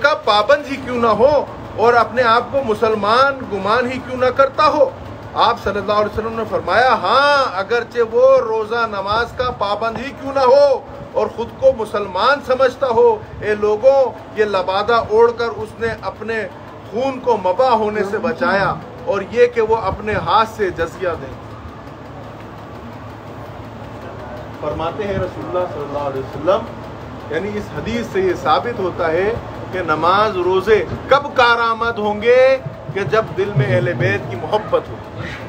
کا پابند ہی کیوں نہ ہو اور اپنے آپ کو مسلمان گمان ہی کیوں نہ کرتا ہو. آپ صلی اللہ علیہ وسلم نے فرمایا ہاں اگرچہ وہ روزہ نماز کا پابند ہی کیوں نہ ہو اور خود کو مسلمان سمجھتا ہو، اے لوگوں یہ لبادہ اوڑھ کر اس نے اپنے خون کو مباح ہونے سے بچایا اور یہ کہ وہ اپنے ہاتھ سے جزیہ دیں. فرماتے ہیں رسول اللہ صلی اللہ علیہ وسلم، یعنی اس حدیث سے یہ ثابت ہوتا ہے کہ نماز روزے کب کارآمد ہوں گے کہ جب دل میں اہل بیت کی محبت ہو.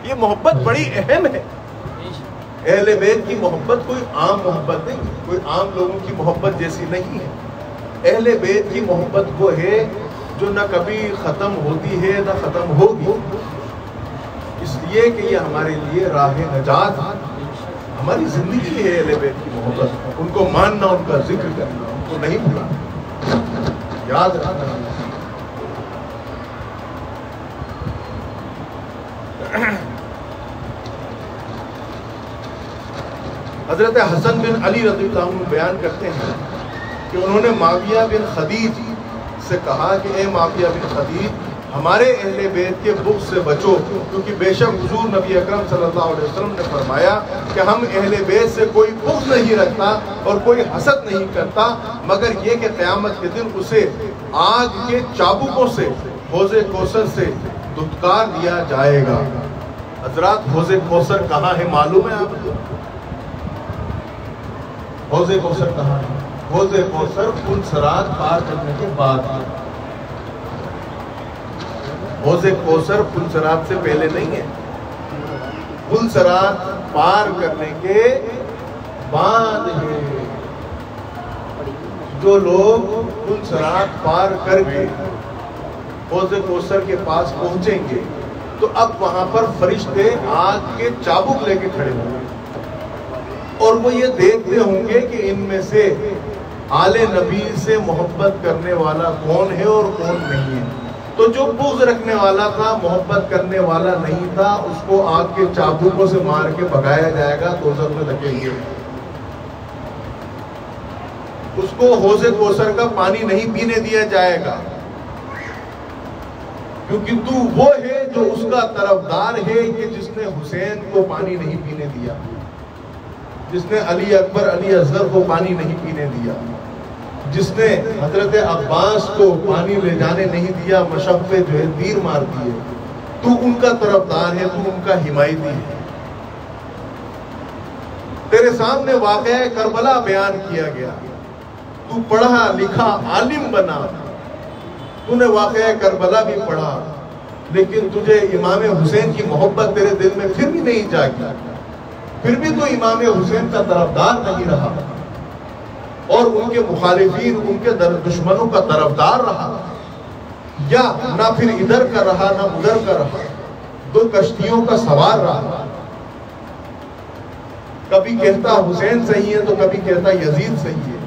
یہ محبت بڑی اہم ہے. اہل بیت کی محبت کوئی عام محبت نہیں، کوئی عام لوگوں کی محبت جیسی نہیں ہے. اہل بیت کی محبت وہ ہے جو نہ کبھی ختم ہوتی ہے نہ ختم ہوگی، اس لیے کہ یہ ہمارے لیے راہ نجات ہے، ہماری زندگی ہے. اہل بیت کی محبت، ان کو ماننا، ان کا ذکر کرنا، ان کو نہیں بھولانا، یاد رکھنا. حضرت حسن بن علی رضی اللہ عنہ بیان کرتے ہیں کہ انہوں نے معاویہ بن خدیج سے کہا کہ اے معاویہ بن خدیج، ہمارے اہل بیت کے بغض سے بچو، کیونکہ بے شک حضور نبی اکرم صلی اللہ علیہ وسلم نے فرمایا کہ ہم اہل بیت سے کوئی بغض نہیں رکھتا اور کوئی حسد نہیں کرتا مگر یہ کہ قیامت کے دن اسے آگ کے چابکوں سے حوض کوثر سے دھتکار دیا جائے گا. حضرات حوض کوثر کہاں ہے معلوم ہے آپ کو؟ حوض کوثر کہاں ہے؟ حوض کوثر پل صراط پار کرنے کے بعد. حوض کوثر پل صراط سے پہلے نہیں ہے، پل صراط پار کرنے کے بعد ہے. جو لوگ پل صراط پار کر کے حوض کوثر کے پاس پہنچیں گے تو اب وہاں پر فرشتے آگ کے چابک لے کے کھڑے ہوں گے اور وہ یہ دیکھتے ہوں گے کہ ان میں سے آل نبی سے محبت کرنے والا کون ہے اور کون نہیں ہے. تو جو بغض رکھنے والا تھا، محبت کرنے والا نہیں تھا، اس کو آگ کے چابکوں سے مار کے بھگایا جائے گا، دوزخ میں دھکیل دیا جائے گا. اس کو حوض کوثر کا پانی نہیں پینے دیا جائے گا، کیونکہ تو وہ ہے جو اس کا طرفدار ہے کہ جس نے حسین کو پانی نہیں پینے دیا، جس نے علی اکبر علی اصغر کو پانی نہیں پینے دیا، جس نے حضرت عباس کو پانی لے جانے نہیں دیا، مشق پہ جو ہے تیر مار دیے. تو ان کا طرفدار ہے، تو ان کا حمایتی ہے. تیرے سامنے واقعہ کربلا بیان کیا گیا، تو پڑھا لکھا عالم بنا، تو نے واقعہ کربلا بھی پڑھا، لیکن تجھے امام حسین کی محبت تیرے دل میں پھر بھی نہیں جاگی، پھر بھی تو امام حسین کا طرفدار نہیں رہا اور ان کے مخالفین، ان کے دشمنوں کا طرفدار رہا، یا نہ پھر ادھر کا رہا نہ ادھر کا رہا، دو کشتیوں کا سوار رہا. کبھی کہتا حسین صحیح ہے تو کبھی کہتا یزید صحیح ہے.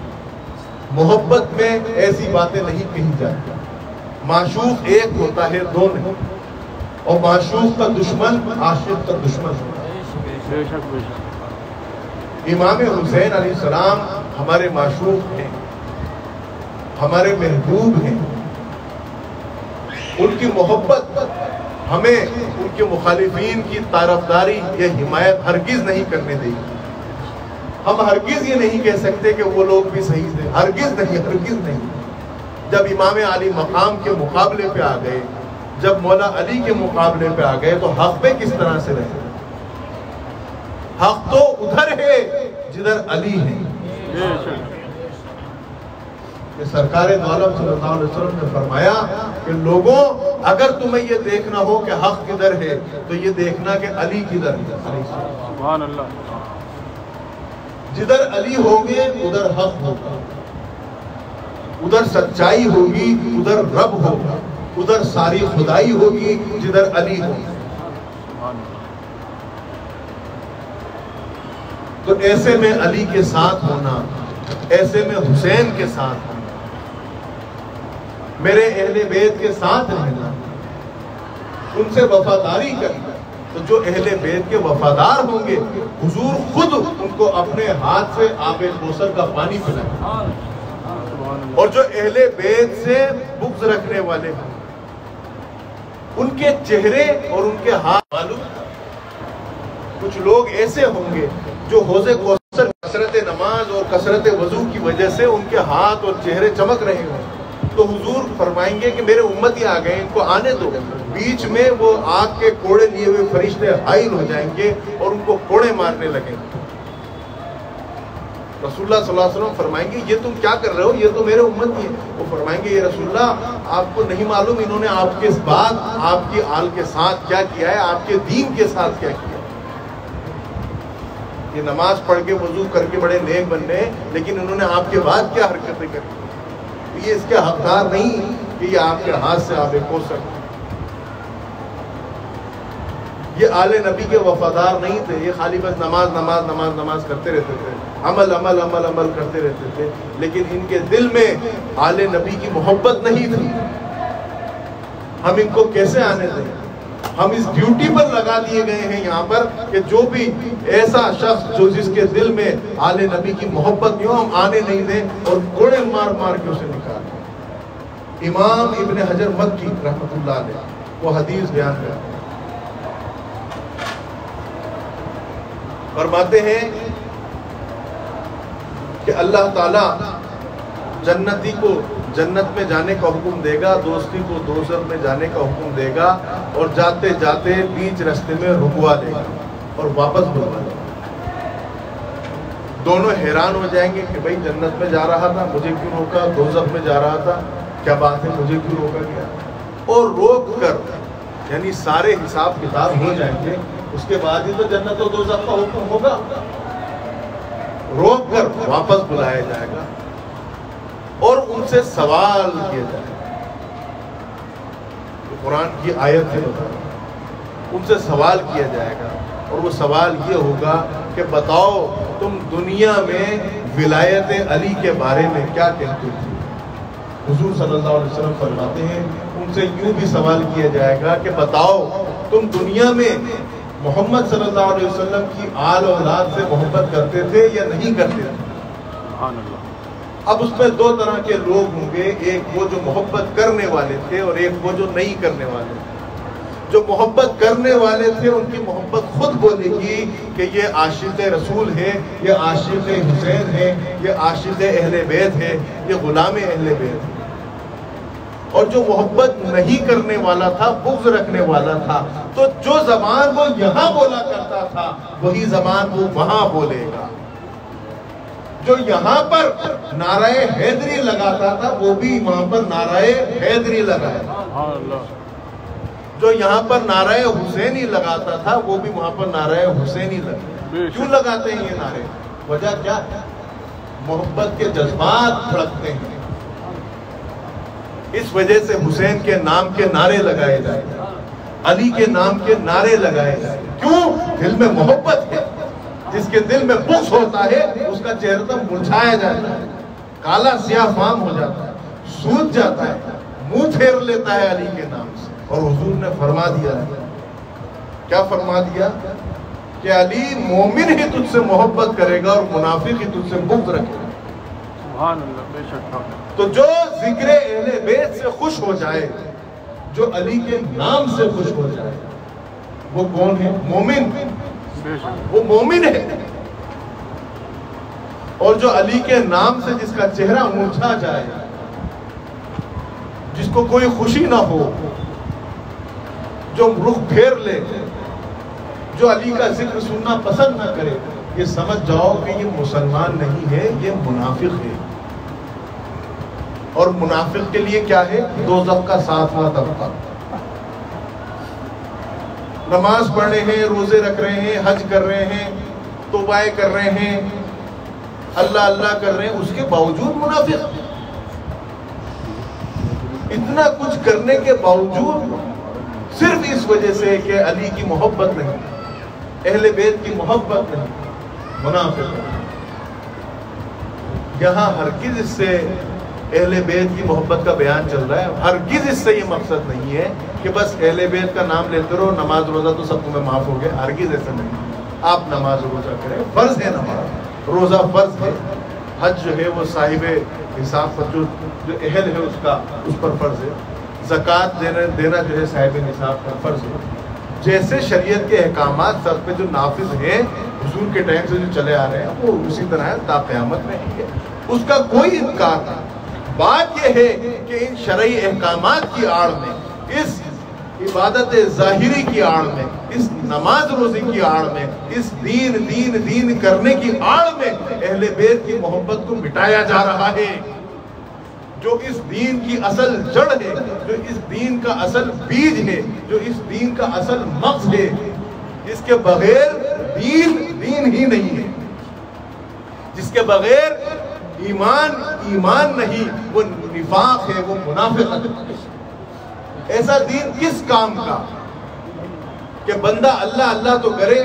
محبت میں ایسی باتیں نہیں کہی جاتی. معشوق ایک ہوتا ہے، دو نہیں، اور معشوق کا دشمن عاشق کا دشمن ہوتا ہے. امام حسین علیہ السلام ہمارے معشوق ہیں، ہمارے محبوب ہیں. ان کی محبت ہمیں ان کے مخالفین کی طرفداری یا حمایت ہرگز نہیں کرنے دے گی. ہم ہرگز یہ نہیں کہہ سکتے کہ وہ لوگ بھی صحیح تھے، ہرگز نہیں، ہرگز نہیں. جب امام علی مقام کے مقابلے پہ آ گئے، جب مولا علی کے مقابلے پہ آ گئے تو حق پہ کس طرح سے رہے؟ حق تو ادھر ہے جدھر علی ہے. کہ سرکار دو عالم صلی اللہ علیہ وسلم نے فرمایا کہ لوگوں اگر تمہیں یہ دیکھنا ہو کہ حق کدھر ہے تو یہ دیکھنا کہ علی کدھر ہے. سبحان اللہ. جدھر علی ہوگے ادھر حق ہوگا، ادھر سچائی ہوگی، ادھر رب ہوگا، ادھر ساری خدائی ہوگی جدھر علی ہوگا. تو ایسے میں علی کے ساتھ ہونا، ایسے میں حسین کے ساتھ ہونا، میرے اہل بیت کے ساتھ رہنا، ان سے وفاداری کرنا. تو جو اہل بیت کے وفادار ہوں گے حضور خود ان کو اپنے ہاتھ سے آب کوثر کا پانی پلائیں. اور جو اہل بیت سے بغض رکھنے والے ہوں ان کے چہرے اور ان کے ہاتھ معلوم، کچھ لوگ ایسے ہوں گے جو حوض کوثر کثرت نماز اور کثرت وضو کی وجہ سے ان کے ہاتھ اور چہرے چمک رہے ہوں، تو حضور فرمائیں گے کہ میرے امتی آ گئے، ان کو آنے دو۔ بیچ میں وہ آگ کے کوڑے لیے ہوئے فرشتے حائل ہو جائیں گے اور ان کو کوڑے مارنے لگیں گے۔ رسول اللہ صلی اللہ علیہ وسلم فرمائیں گے یہ تم کیا کر رہے ہو، یہ تو میرے امتی ہیں۔ وہ فرمائیں گے یہ رسول اللہ آپ کو نہیں معلوم انہوں نے آپ کے بعد آپ کی آل کے ساتھ کیا کیا ہے، آپ کے دین کے ساتھ کیا کیا۔ یہ نماز پڑھ کے وضو کر کے بڑے نیک بننے، لیکن انہوں نے آپ کے بعد کیا حرکتیں کری، یہ اس کے حقدار نہیں کہ یہ آپ کے ہاتھ سے آب کوثر۔ یہ آل نبی کے وفادار نہیں تھے، یہ خالی بس نماز نماز نماز نماز کرتے رہتے تھے، عمل عمل عمل عمل کرتے رہتے تھے، لیکن ان کے دل میں آل نبی کی محبت نہیں تھی۔ ہم ان کو کیسے آنے دیں؟ ہم اس ڈیوٹی پر لگا دیے گئے ہیں یہاں پر کہ جو بھی ایسا شخص جو جس کے دل میں آل نبی کی محبت نہیں ہو ہم آنے نہیں دیں اور کوڑے مار مار کے اسے نکالیں۔ امام ابن حجر مکی رحمۃ اللہ علیہ وہ حدیث بیان کرتے ہیں، فرماتے ہیں کہ اللہ تعالیٰ جنتی کو جنت میں جانے کا حکم دے گا، دوستی کو دوزخ میں جانے کا حکم دے گا، اور جاتے جاتے بیچ رستے میں رکوا دے گا اور واپس بلوا دے گا۔ دونوں حیران ہو جائیں گے کہ بھائی جنت میں جا رہا تھا مجھے کیوں روکا، دوزخ میں جا رہا تھا کیا بات ہے مجھے کیوں روکا گیا، اور روک کر یعنی سارے حساب کتاب ہو جائیں گے، اس کے بعد ہی تو جنت و دوزخ کا حکم ہوگا۔ روک کر واپس بلایا جائے گا اور ان سے سوال کیا جائے گا، قرآن کی آیت ہے ان سے سوال کیا جائے گا، اور وہ سوال یہ ہوگا کہ بتاؤ تم دنیا میں ولایت علی کے بارے میں کیا کہتے تھے۔ حضور صلی اللہ علیہ وسلم فرماتے ہیں ان سے یوں بھی سوال کیا جائے گا کہ بتاؤ تم دنیا میں محمد صلی اللہ علیہ وسلم کی آل اولاد سے محبت کرتے تھے یا نہیں کرتے تھے۔ سبحان اللہ۔ اب اس میں دو طرح کے لوگ ہوں گے، ایک وہ جو محبت کرنے والے تھے اور ایک وہ جو نہیں کرنے والے تھے۔ جو محبت کرنے والے تھے ان کی محبت خود بولے گی کہ یہ عاشق رسول ہے، یہ عاشق حسین ہے، یہ عاشق اہل بیت ہے، یہ غلام اہل بیت ہے۔ اور جو محبت نہیں کرنے والا تھا، بغض رکھنے والا تھا، تو جو زبان وہ یہاں بولا کرتا تھا وہی زبان وہ وہاں بولے گا۔ جو یہاں پر نعرہ حیدری لگاتا تھا وہ بھی وہاں پر نعرہ حیدری لگائے گا۔ جو یہاں پر نعرہ حسینی لگاتا تھا وہ بھی وہاں پر نعرہ حسینی لگائے۔ کیوں لگاتے ہیں یہ نعرے؟ وجہ کیا ہے؟ محبت کے جذبات بھڑکتے ہیں، اس وجہ سے حسین کے نام کے نعرے لگائے جائے، علی کے نام کے نعرے لگائے جائے۔ کیوں؟ دل میں محبت ہے۔ جس کے دل میں بغض ہوتا ہے اس کا چہرہ تو مرجھایا جاتا ہے، کالا سیاہ فام ہو جاتا ہے، سوج جاتا ہے، منہ پھیر لیتا ہے علی کے نام سے۔ اور حضور نے فرما دیا ہے، کیا فرما دیا؟ کہ علی مومن ہی تجھ سے محبت کرے گا اور منافق ہی تجھ سے بغض رکھے گا۔ سبحان اللہ، بے شک۔ تو جو ذکر اہل بیت سے خوش ہو جائے، جو علی کے نام سے خوش ہو جائے، وہ کون ہے؟ مومن، وہ مومن ہے۔ اور جو علی کے نام سے جس کا چہرہ مرجھا جائے، جس کو کوئی خوشی نہ ہو، جو رخ پھیر لے، جو علی کا ذکر سننا پسند نہ کرے، یہ سمجھ جاؤ کہ یہ مسلمان نہیں ہے، یہ منافق ہے۔ اور منافق کے لیے کیا ہے؟ دوزخ کا ساتواں طبقہ۔ نماز پڑھ رہے ہیں، روزے رکھ رہے ہیں، حج کر رہے ہیں، توبائے کر رہے ہیں، اللہ اللہ کر رہے ہیں، اس کے باوجود منافق۔ اتنا کچھ کرنے کے باوجود صرف اس وجہ سے کہ علی کی محبت نہیں، اہل بیت کی محبت نہیں، منافق۔ یہاں ہرگز اس سے اہل بیت کی محبت کا بیان چل رہا ہے، ہرگز اس سے یہ مقصد نہیں ہے کہ بس اہل بیت کا نام لیتے رہو، نماز روزہ تو سب تمہیں معاف ہو گیا، ہرگز ایسا نہیں۔ آپ نماز روزہ کریں، فرض ہے نماز، روزہ فرض ہے، حج جو ہے وہ صاحب نصاب پر جو اہل ہے اس پر فرض ہے. زکوٰۃ دینا جو ہے صاحب نصاب پر فرض ہے. جیسے شریعت کے احکامات سر پہ جو نافذ ہیں حضور کے ٹائم سے جو چلے آ رہے ہیں وہ اسی طرح تا قیامت میں ہے. اس کا کوئی انکار نہیں. بات یہ ہے کہ ان شرعی احکامات کی آڑ میں, اس عبادت ظاہری کی آڑ میں, اس نماز روزی کی آڑ میں, اس دین کرنے کی آڑ میں اہل بیت کی محبت کو مٹایا جا رہا ہے. جو اس دین کی اصل جڑ ہے, جو اس دین کا اصل بیج ہے, جو اس دین کا اصل مغز ہے, جس کے بغیر دین ہی نہیں ہے, جس کے بغیر ایمان نہیں, وہ نفاق ہے, وہ منافقت ہے. ایسا دین کس کام کا کہ بندہ اللہ اللہ تو کرے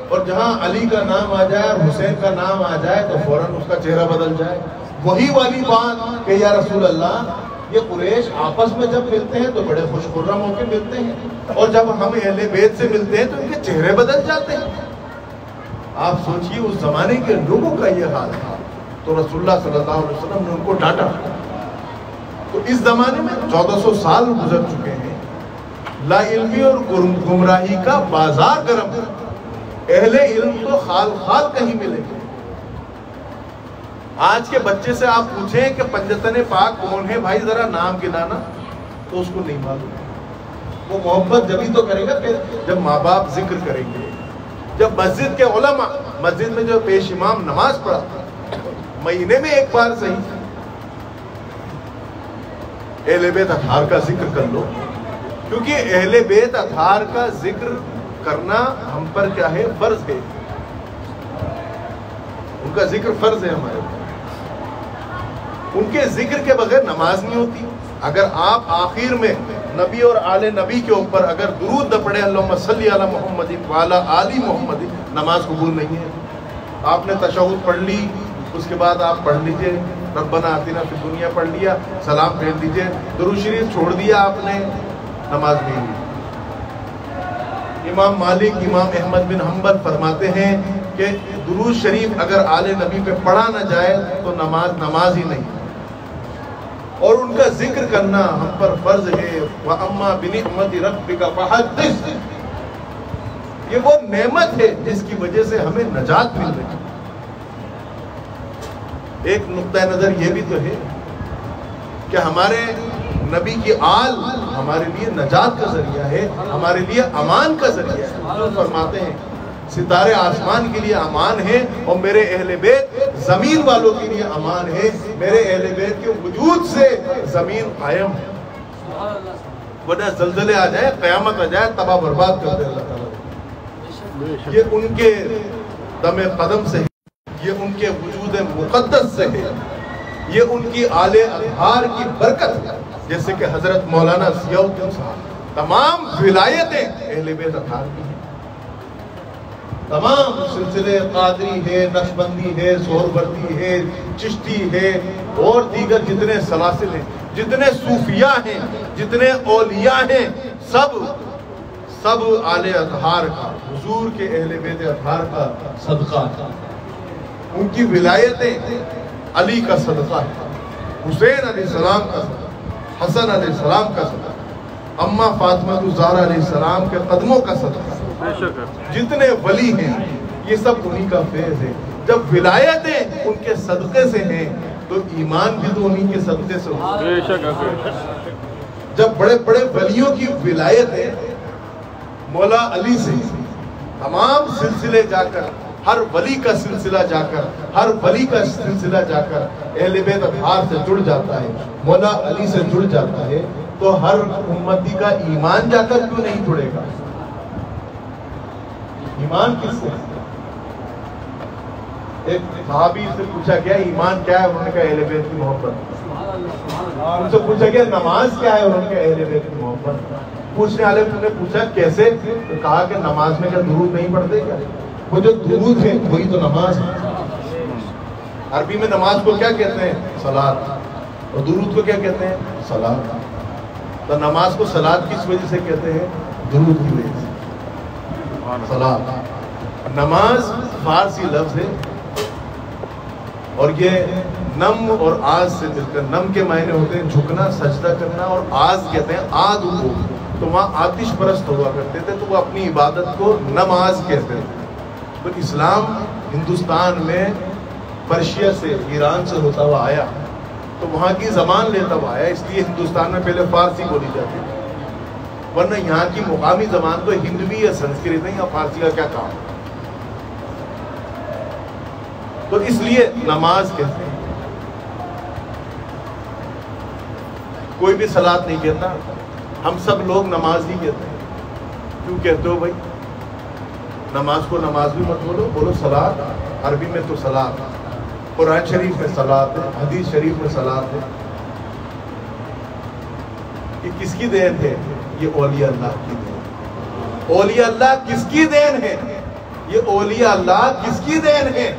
اور جہاں علی کا نام آ جائے اور حسین کا نام آ جائے تو فوراً اس کا چہرہ بدل جائے. وہی والی بات کہ یا رسول اللہ, یہ قریش آپس میں جب ملتے ہیں تو بڑے خوش خرم ہو کے ملتے ہیں, اور جب ہم اہل بیت سے ملتے ہیں تو ان کے چہرے بدل جاتے ہیں. آپ سوچئے اس زمانے کے لوگوں کا یہ حال تھا, تو رسول اللہ صلی اللہ علیہ وسلم نے ان کو ڈانٹا. تو اس زمانے میں 1400 سال گزر چکے ہیں, لا علمی اور گمراہی کا بازار گرم ہے. اہل علم تو خال کہیں ملے گے. آج کے بچے سے آپ پوچھیں کہ پنجتن پاک کون ہے بھائی, ذرا نام گنانا, تو اس کو نہیں معلوم. وہ محبت جبھی تو کرے گا کہ جب ماں باپ ذکر کریں گے, جب مسجد کے علماء, مسجد میں جو پیش امام نماز پڑھا مہینے میں ایک بار صحیح اہل بیت اطہار کا ذکر کر لو, کیونکہ اہل بیت اطہار کا ذکر کرنا ہم پر کیا ہے, فرض ہے. ان کا ذکر فرض ہے ہمارے اوپر. ان کے ذکر کے بغیر نماز نہیں ہوتی. اگر آپ آخر میں نبی اور آل نبی کے اوپر اگر درود نہ پڑھے اللہم صلی علی محمد وعلی آل محمد, نماز قبول نہیں ہے. آپ نے تشہد پڑھ لی, اس کے بعد آپ پڑھ لیجئے ربنا آتنا فی الدنیا پڑھ لیا, سلام پھیر دیجئے, درود شریف چھوڑ دیا آپ نے, نماز نہیں ہوئی. امام مالک, امام احمد بن حنبل فرماتے ہیں کہ درود شریف اگر آل نبی پہ پڑھا نہ جائے تو نماز ہی نہیں. اور ان کا ذکر کرنا ہم پر فرض ہے. وَأَمَّا بِنِعْمَتِ رَبِّكَ فَحَدِّثْ, یہ وہ نعمت ہے جس کی وجہ سے ہمیں نجات مل رہی ہے. ایک نقطہ نظر یہ بھی تو ہے کہ ہمارے نبی کی آل ہمارے لیے نجات کا ذریعہ ہے, ہمارے لیے امان کا ذریعہ ہے. جو فرماتے ہیں ستارے آسمان کے لیے امان ہے, اور میرے اہل بیت زمین والوں کے لیے امان ہے. میرے اہل بیت کے وجود سے زمین قائم ہے, ورنہ زلزلے آ جائے, قیامت آ جائے, تباہ برباد کر دے اللہ تعالیٰ. یہ ان کے دم قدم سے ہے, یہ ان کے وجود مقدس سے ہے, یہ ان کی آل اطہار کی برکت ہے. جیسے کہ حضرت مولانا ضیاء الدین صاحب, تمام ولایتیں اہل بیت اطہار کی ہیں. تمام سلسلے قادری ہے, نقشبندی ہے, سہروردی ہے, چشتی ہے, اور دیگر جتنے سلاسل ہیں, جتنے صوفیاء ہیں, جتنے اولیاء ہیں, سب آل اطہار کا, حضور کے اہل بیت اطہار کا صدقہ ہے. ان کی ولایتیں علی کا صدقہ ہے, حسین علیہ السلام کا صدقہ, حسن علیہ السلام کا صدقہ, اماں فاطمہ الزہرا علیہ السلام کے قدموں کا صدقہ. جتنے ولی ہیں یہ سب انہی کا فیض ہے. جب ولایتیں ان کے صدقے سے ہیں تو ایمان بھی تو انہی کے صدقے سے ہوتا ہے. جب بڑے بڑے ولیوں کی ولایتیں مولا علی سے, تمام سلسلے جا کر, ہر ولی کا سلسلہ جا کر, ہر ولی کا سلسلہ جا کر اہل بیت اطہار سے جڑ جاتا ہے, مولا علی سے جڑ جاتا ہے, تو ہر امتی کا ایمان جا کر کیوں نہیں جڑے گا؟ ایمان کس سے؟ ایک صحابی سے پوچھا گیا ایمان کیا ہے, انہوں نے کہا اہل بیت کی محبت. ان سے پوچھا گیا نماز کیا ہے, انہوں نے کہا اہل بیت کی محبت. پوچھنے والے نے پوچھا کیسے, تو کہا کہ نماز میں کیا درود نہیں پڑھتے کیا؟ وہ جو درود ہے وہی تو نماز ہے. عربی میں نماز کو کیا کہتے ہیں؟ صلاۃ. اور درود کو کیا کہتے ہیں؟ صلاۃ. تو نماز کو صلاۃ کس وجہ سے کہتے ہیں؟ درود کی وجہ سے. صلاۃ نماز فارسی لفظ ہے, اور یہ نم اور آز سے مل کر، نم کے معنی ہوتے ہیں جھکنا، سجدہ کرنا، اور آز کہتے ہیں آد کو. تو وہاں آتش پرست ہوا کرتے تھے تو وہ اپنی عبادت کو نماز کہتے تھے. تو اسلام ہندوستان میں پرشیا سے، ایران سے ہوتا ہوا آیا تو وہاں کی زبان لیتا ہوا آیا، اس لیے ہندوستان میں پہلے فارسی بولی جاتی تھی، ورنہ یہاں کی مقامی زبان تو ہندوی یا سنسکرت ہے، یا فارسی کا کیا کام. تو اس لیے نماز کہتے ہیں. کوئی بھی صلاۃ نہیں کہتا، ہم سب لوگ نماز ہی کہتے ہیں. کیوں کہتے ہو بھائی؟ نماز کو نماز بھی مت بولو، بولو صلاۃ. عربی میں تو صلاۃ، قرآن شریف میں صلاۃ ہے، حدیث شریف میں صلاۃ ہے. یہ کس کی دین ہے؟ یہ اولیاء اللہ کی دین. اولیاء اللہ کس کی دین ہے؟ یہ اولیاء اللہ کس کی دین ہے؟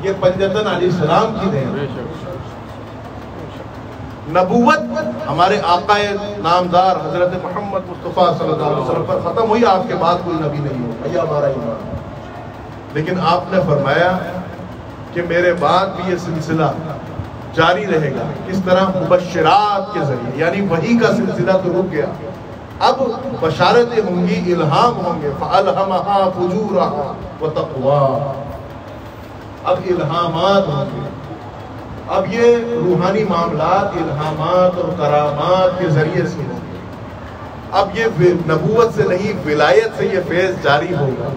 یہ پنجتن علیہ السلام کی دین ہے. نبوت ہمارے آقا نامدار حضرت محمد مصطفیٰ صلی اللہ علیہ وسلم پر ختم ہوئی، آپ کے بعد کوئی نبی نہیں ہو. یہ ہمارا ایمان. لیکن آپ نے فرمایا کہ میرے بعد بھی یہ سلسلہ جاری رہے گا. کس طرح؟ مبشرات کے ذریعے، یعنی وحی کا سلسلہ تو رک گیا، اب بشارتیں ہوں گی، الہام ہوں گے. فَأَلْهَمَهَا فُجُورَهَا وَتَقْوَاهَا. اب الہامات ہوں گے. اب یہ روحانی معاملات الہامات اور کرامات کے ذریعے سے ہوں گے. اب یہ نبوت سے نہیں، ولایت سے یہ فیض جاری ہوگا.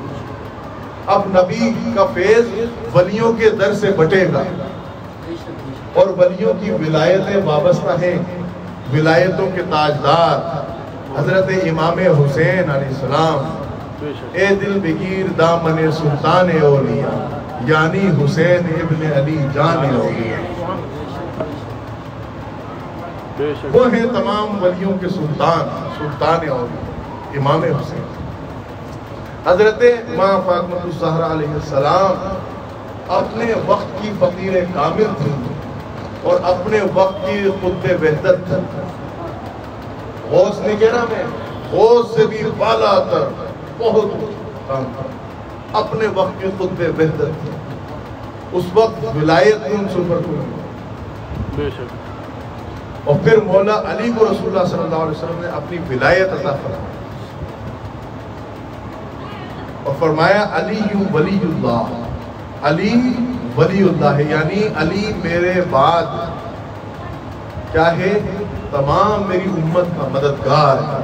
اب نبی کا فیض ولیوں کے در سے بٹے گا، اور ولیوں کی ولایتیں وابستہ ہیں ولایتوں کے تاجدار حضرت امام حسین علیہ السلام. اے دل بگیر دامن سلطان اولیاء، یعنی حسین ابن علی جان اولیاء. وہ ہیں تمام ولیوں کے سلطان، سلطان اولیاء امام حسین. حضرت ماں فاطمہ الزہرا علیہ السلام اپنے وقت کی فقیر کامل تھی اور اپنے وقت کی قطب وحدت تھی. غوث نے کہنا میں غوث سے بھی بالا تر، بہت اپنے وقت کی قطب وحدت تھی. اس وقت ولایت ان سپر کوئی، اور پھر مولا علی کو رسول اللہ صلی اللہ علیہ وسلم نے اپنی ولایت عطا فرمائی اور فرمایا علی ولی اللہ. علی ولی اللہ ہے، یعنی علی میرے بعد کیا ہے؟ تمام میری امت کا مددگار ہے،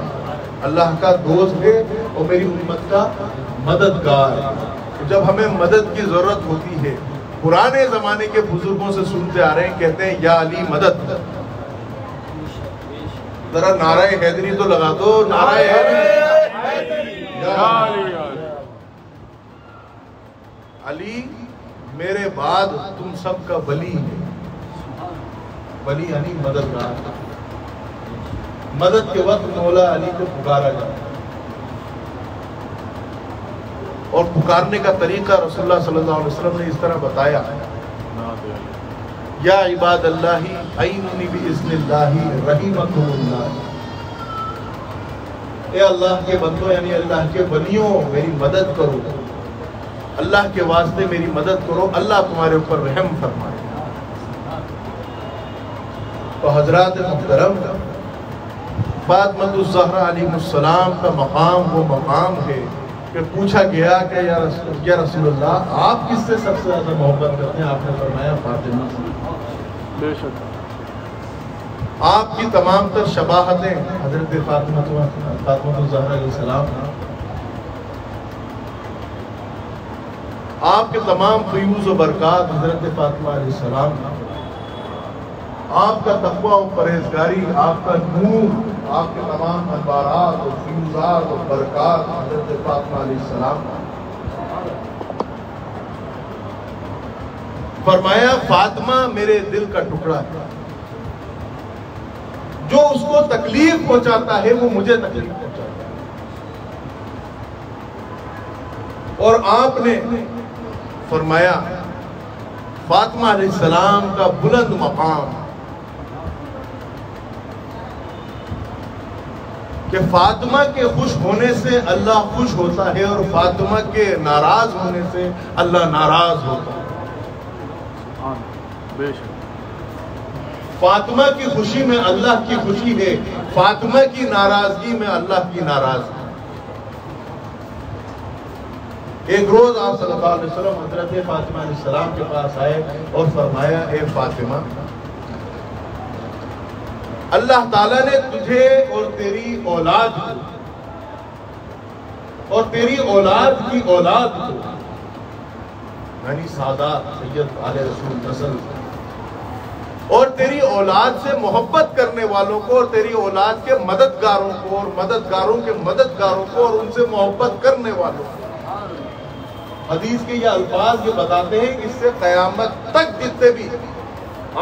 اللہ کا دوست ہے اور میری امت کا مددگار ہے. جب ہمیں مدد کی ضرورت ہوتی ہے، پرانے زمانے کے بزرگوں سے سنتے آ رہے ہیں، کہتے ہیں یا علی مدد. ذرا نعرہ حیدری تو لگا دو، نعرہ حیدری. علی میرے بعد تم سب کا ولی ہے. ولی یعنی مددگار. مدد کے وقت مولا علی کو پکارا جاتا، اور پکارنے کا طریقہ رسول اللہ صلی اللہ علیہ وسلم نے اس طرح بتایا: یا عباد اللہ عیننی باذن اللہ رحمکم اللہ. اے اللہ کے بندوں، یعنی اللہ کے ولیوں، میری مدد کرو، اللہ کے واسطے میری مدد کرو، اللہ تمہارے اوپر رحم فرمائے. تو حضرات محترم، فاطمہ الزہرا علیہ السلام کا مقام وہ مقام ہے کہ پوچھا گیا کہ یا رسول اللہ آپ کس سے سب سے زیادہ محبت کرتے ہیں؟ آپ نے فرمایا فاطمہ سے. بے شک آپ کی تمام تر شباہتیں حضرت فاطمہ الزہرا علیہ السلام، آپ کے تمام فیوز و برکات حضرت فاطمہ علیہ السلام، آپ کا تقویٰ و پرہیزگاری، آپ کا نور، آپ کے تمام انوارات و فیوزات و برکات حضرت فاطمہ علیہ السلام. فرمایا فاطمہ میرے دل کا ٹکڑا ہے، جو اس کو تکلیف پہنچاتا ہے وہ مجھے تکلیف پہنچاتا ہے. اور آپ نے فرمایا فاطمہ علیہ السلام کا بلند مقام کہ فاطمہ کے خوش ہونے سے اللہ خوش ہوتا ہے اور فاطمہ کے ناراض ہونے سے اللہ ناراض ہوتا ہے. فاطمہ کی خوشی میں اللہ کی خوشی ہے، فاطمہ کی ناراضگی میں اللہ کی ناراضگی۔ ایک روز آپ صلی اللہ علیہ وسلم حضرت فاطمہ علیہ السلام کے پاس آئے اور فرمایا، اے فاطمہ، اللہ تعالیٰ نے تجھے اور تیری اولاد کو اور تیری اولاد کی اولاد کو، یعنی سادات سید آل رسول نسل، اور تیری اولاد سے محبت کرنے والوں کو اور تیری اولاد کے مددگاروں کو اور مددگاروں کے مددگاروں کو اور ان سے محبت کرنے والوں کو۔ حدیث کے یہ الفاظ یہ بتاتے ہیں کہ اس سے قیامت تک جتنے بھی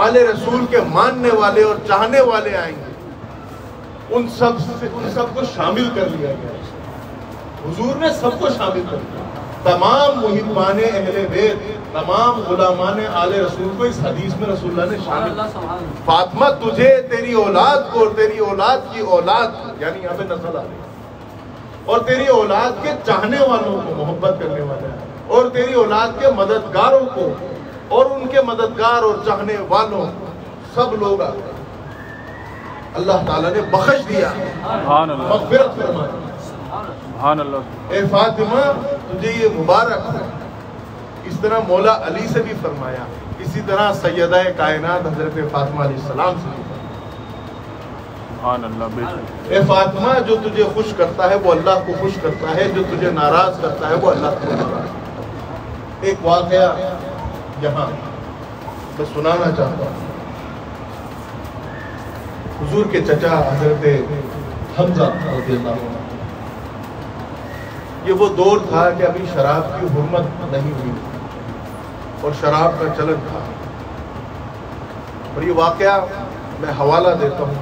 آل رسول کے ماننے والے اور چاہنے والے آئیں گے، ان سب کو شامل کر لیا گیا۔ حضور نے سب کو شامل کر لیا، تمام محبان اہل بیت، تمام غلامان آل رسول کو اس حدیث میں رسول اللہ نے شامل کیا۔ فاطمہ، تجھے، تیری اولاد کو اور تیری اولاد کی اولاد، یعنی یہاں پہ نسل آ رہی، اور تیری اولاد کے چاہنے والوں کو، محبت کرنے والے، اور تیری اولاد کے مددگاروں کو اور ان کے مددگار اور چاہنے والوں، سب لوگ آ گئے۔ اللہ تعالیٰ نے بخش دیا، مغفرت فرمائی۔ سبحان اللہ۔ اے فاطمہ، تجھے یہ مبارک ہے۔ اس طرح مولا علی سے بھی فرمایا، اسی طرح سیدہ کائنات حضرت فاطمہ علیہ السلام سے بھی فرمایا، سبحان اللہ۔ بے شک اے فاطمہ، جو تجھے خوش کرتا ہے وہ اللہ کو خوش کرتا ہے، جو تجھے ناراض کرتا ہے وہ اللہ کو ناراض کرتا ہے۔ ایک واقعہ یہاں میں سنانا چاہتا ہوں۔ حضور کے چچا حضرت حمزہ رضی اللہ عنہ، یہ وہ دور تھا کہ ابھی شراب کی حرمت نہیں ہوئی اور شراب کا چلن تھا، اور یہ واقعہ میں حوالہ دیتا ہوں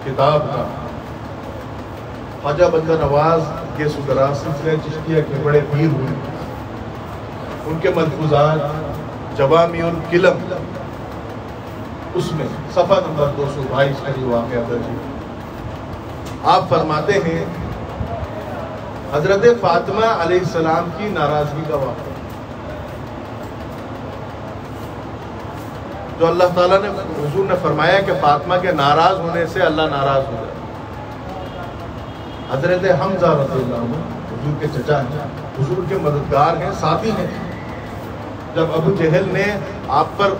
کتاب کا۔ خواجہ بندہ نواز کے سدرا سلسلہ چشتیہ کے بڑے پیر ہوئے، ان کے ملفوظات جوامی الکلم، اس میں صفحہ نمبر 222 کا یہ واقعہ درج ہے۔ آپ فرماتے ہیں، حضرت فاطمہ علیہ السلام کی ناراضگی کا واقعہ، جو اللہ تعالیٰ نے، حضور نے فرمایا کہ فاطمہ کے ناراض ہونے سے اللہ ناراض ہو گیا۔ حضرت حمزہ رضی اللہ عنہ حضور کے چچا ہیں، حضور کے مددگار ہیں، ساتھی ہیں۔ جب ابو جہل نے آپ پر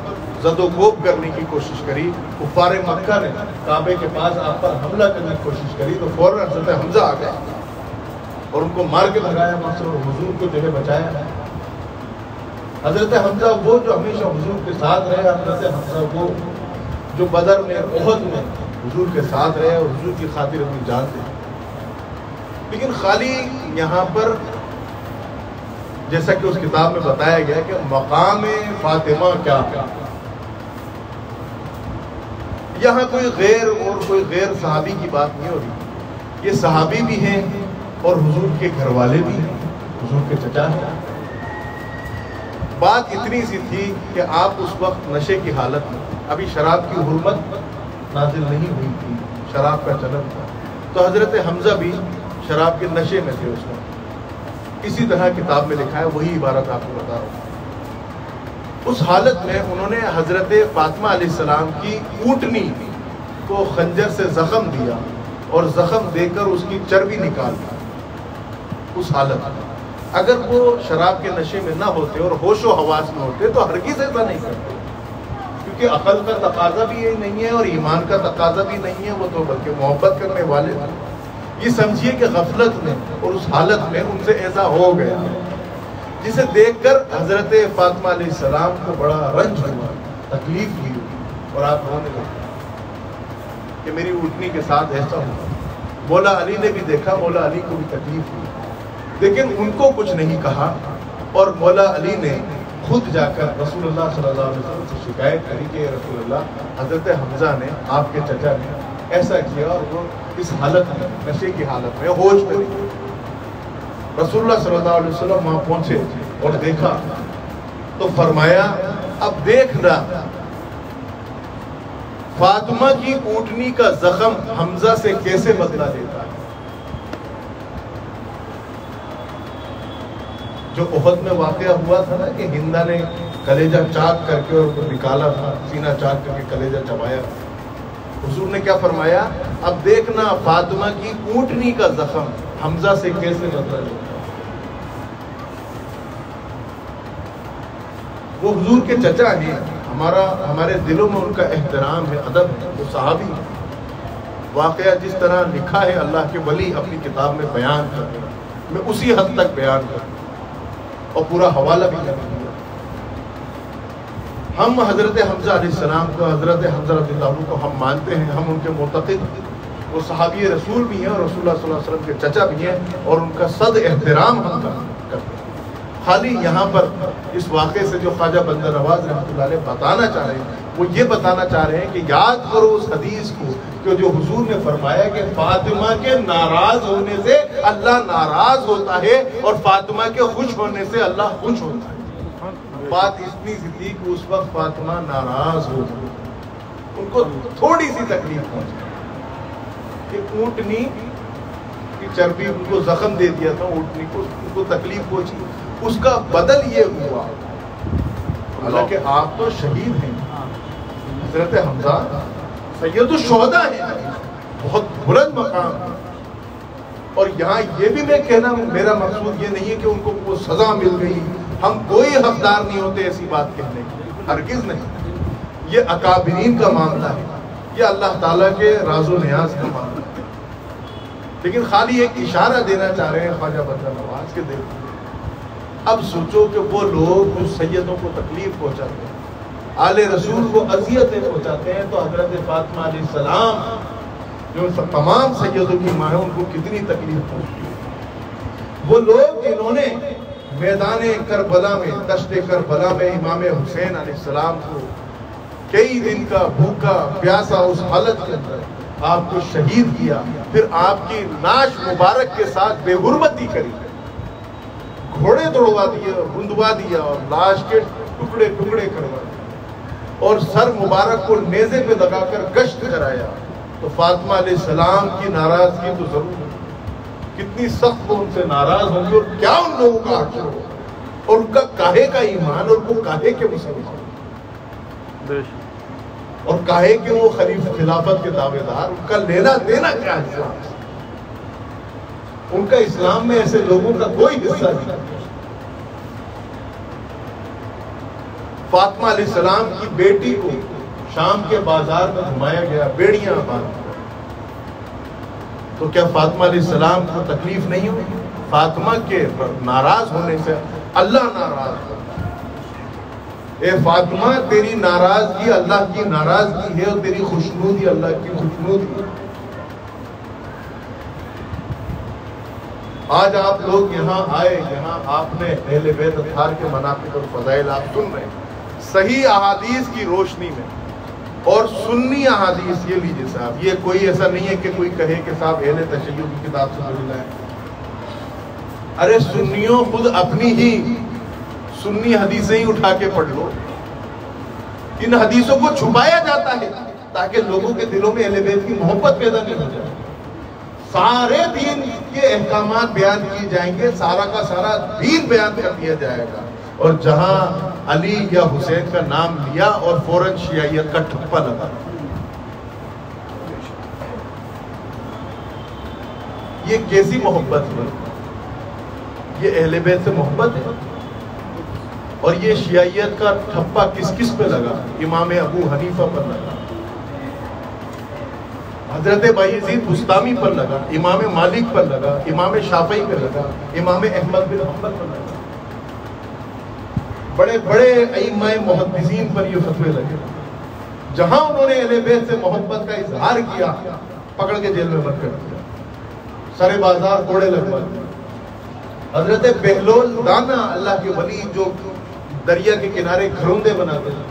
زد و کوب کرنے کی کوشش کری، کفار مکہ نے کعبے کے پاس آپ پر حملہ کرنے کی کوشش کری، تو فوراً حضرت حمزہ آ گئے اور ان کو مار کے بھگایا وہاں سے، اور حضور کو جو ہے بچایا۔ حضرت حمزہ وہ جو ہمیشہ حضور کے ساتھ رہے، حضرت حمزہ وہ جو بدر میں، احد میں حضور کے ساتھ رہے اور حضور کی خاطر اپنی جان دے۔ لیکن خالی یہاں پر جیسا کہ اس کتاب میں بتایا گیا کہ مقام فاطمہ کیا ہے، یہاں کوئی غیر اور کوئی غیر صحابی کی بات نہیں ہو رہی، یہ صحابی بھی ہیں اور حضور کے گھر والے بھی ہیں، حضور کے چچا ہیں۔ بات اتنی سی تھی کہ آپ اس وقت نشے کی حالت میں، ابھی شراب کی حرمت نازل نہیں ہوئی تھی، شراب کا چلن تھا، تو حضرت حمزہ بھی شراب کے نشے میں تھے اس وقت۔ اسی طرح کتاب میں لکھا ہے، وہی عبارت آپ کو بتا رہا ہوں۔ اس حالت میں انہوں نے حضرت فاطمہ علیہ السلام کی اونٹنی کو خنجر سے زخم دیا اور زخم دے کر اس کی چربی نکال دی۔ اس حالت میں اگر وہ شراب کے نشے میں نہ ہوتے اور ہوش و حواس میں ہوتے تو ہرگز ایسا نہیں کرتے، کیونکہ عقل کا تقاضا بھی یہ نہیں ہے اور ایمان کا تقاضا بھی نہیں ہے، وہ تو بلکہ محبت کرنے والے ہیں۔ یہ سمجھیے کہ غفلت میں اور اس حالت میں ان سے ایسا ہو گیا، جسے دیکھ کر حضرت فاطمہ علیہ السلام کو بڑا رنج ہوا، تکلیف ہوئی اور آپ رونے لگے کہ میری اونٹنی کے ساتھ ایسا ہوا۔ مولا علی نے بھی دیکھا، مولا علی کو بھی تکلیف ہوئی، لیکن ان کو کچھ نہیں کہا، اور مولا علی نے خود جا کر رسول اللہ صلی اللہ علیہ وسلم سے شکایت کری کہ رسول اللہ، حضرت حمزہ نے، آپ کے چچا نے ایسا کیا اور وہ اس حالت میں، نشے کی حالت میں، ہوش میں نہیں۔ رسول اللہ صلی اللہ علیہ وسلم وہاں پہنچے اور دیکھا تو فرمایا، اب دیکھنا فاطمہ کی اونٹنی کا زخم حمزہ سے کیسے بدلا دیتا ہے۔ جو احد میں واقعہ ہوا تھا نا کہ ہندا نے کلیجہ چاک کر کے اور نکالا تھا، سینہ چاک کر کے کلیجہ چبایا. حضور نے کیا فرمایا؟ اب دیکھنا فاطمہ کی اونٹنی کا زخم حمزہ سے کیسے بدلا ہے. وہ حضور کے چچا ہیں، ہمارے دلوں میں ان کا احترام ہے، ادب ہے. وہ صحابی واقعہ جس طرح لکھا ہے اللہ کے ولی اپنی کتاب میں بیان کر رہے ہیں، میں اسی حد تک بیان کروں اور پورا حوالہ بھی کر دوں. ہم حضرت حمزہ علیہ السلام کو، حضرت حمزہ رضی اللہ عنہ کو ہم مانتے ہیں، ہم ان کے معتقد، وہ صحابی رسول بھی ہیں اور رسول اللہ صلی اللہ علیہ وسلم کے چچا بھی ہیں اور ان کا صد احترام ہم کرتے ہیں. خالی یہاں پر اس واقعے سے جو خواجہ بندر نواز رحمۃ اللہ علیہ بتانا چاہ رہے ہیں، وہ یہ بتانا چاہ رہے ہیں کہ یاد کرو اس حدیث کو کہ جو حضور نے فرمایا کہ فاطمہ کے ناراض ہونے سے اللہ ناراض ہوتا ہے اور فاطمہ کے خوش ہونے سے اللہ خوش ہوتا ہے. بات اتنی سی تھی کہ اس وقت فاطمہ ناراض ہو گئی، ان کو تھوڑی سی تکلیف پہنچی کہ اونٹنی کی چربی ان کو زخم دے دیا تھا، اونٹنی کو ان کو تکلیف پہنچی. اس کا بدل یہ ہوا، حالانکہ آپ تو شہید ہیں، حضرت حمزہ سید الشہداء ہیں، بہت بلند مقام. اور یہاں یہ بھی میں کہنا، میرا مقصود یہ نہیں ہے کہ ان کو وہ سزا مل گئی، ہم کوئی حقدار نہیں ہوتے ایسی بات کہنے کی، ہرگز نہیں. یہ اکابرین کا معاملہ ہے، یہ اللہ تعالیٰ کے راز و نیاز کا معاملہ ہے. لیکن خالی ایک اشارہ دینا چاہ رہے ہیں خواجہ بندر نواز کے دیکھو، اب سوچو کہ وہ لوگ جو سیدوں کو تکلیف پہنچاتے ہیں، آل رسول کو اذیتیں پہنچاتے ہیں، تو حضرت فاطمہ علیہ السلام جو تمام سیدوں کی ماں ہیں ان کو کتنی تکلیف پہنچتی ہے. وہ لوگ جنہوں نے میدان کربلا میں، دشت کربلا میں امام حسین علیہ السلام کو کئی دن کا بھوکا پیاسا اس حالت کے اندر آپ کو شہید کیا، پھر آپ کی ناش مبارک کے ساتھ بے حرمتی کری، گھوڑے دوڑوا دیا، رندوا دیا اور لاش کے ٹکڑے ٹکڑے کروا دیا اور سر مبارک کو نیزے پہ لگا کر گشت کرایا، تو فاطمہ علیہ السلام کی ناراضگی تو ضرور ہے. کتنی سخت وہ ان سے ناراض ہوں گے اور کیا ان لوگوں کا حشر ہو اور ان کا کاہے کا ایمان اور وہ کاہے کے مسلمان اور کاہے کے وہ خلافت کے دعوے دار، ان کا لینا دینا کیا اسلام سے. ان کا اسلام میں ایسے لوگوں کا کوئی حصہ نہیں. فاطمہ علیہ السلام کی بیٹی کو شام کے بازار میں گھمایا گیا، بیڑیاں باندھ، تو کیا فاطمہ علیہ السلام کو تکلیف نہیں ہوئی؟ فاطمہ کے ناراض ہونے سے اللہ ناراض ہوتا ہے. اے فاطمہ، تیری ناراضگی اللہ کی ناراضگی ہے اور تیری خوشنودی اللہ کی خوشنودی. آج آپ لوگ یہاں آئے، یہاں آپ نے اہل بیت اطہار کے مناقب اور فضائل آپ سن رہے ہیں صحیح احادیث کی روشنی میں. اور سنی احادیث، یہ لیجئے صاحب، یہ کوئی ایسا نہیں ہے کہ کوئی کہے کہ صاحب اہل تشیع کی کتاب سے دلیل ہے. ارے سنیوں خود اپنی ہی سنی حدیثیں ہی اٹھا کے پڑھ لو. ان حدیثوں کو چھپایا جاتا ہے تاکہ لوگوں کے دلوں میں اہل بیت کی محبت پیدا نہیں ہو جائے. سارے دین کے احکامات بیان کیے جائیں گے، سارا کا سارا دین بیان کر دیا جائے گا، اور جہاں علی یا حسین کا نام لیا اور فوراً شیعیت کا ٹھپا لگا. یہ کیسی محبت ہے؟ یہ اہل بیت سے محبت ہے. اور یہ شیعیت کا ٹھپا کس کس پہ لگا؟ امام ابو حنیفہ پر لگا، حضرت بایزید بستامی پر لگا، امام مالک پر لگا، امام شافعی پر لگا، امام احمد بن حنبل پر لگا. بڑے بڑے ائمہ محدثین پر یہ فتوے لگے. جہاں انہوں نے اہل بیت سے محبت کا اظہار کیا، پکڑ کے جیل میں بند کر دیا، سر بازار کوڑے لگوا دیے. حضرت بہلول دانا اللہ کے ولی جو دریا کے کنارے گھروندے بناتے ہیں،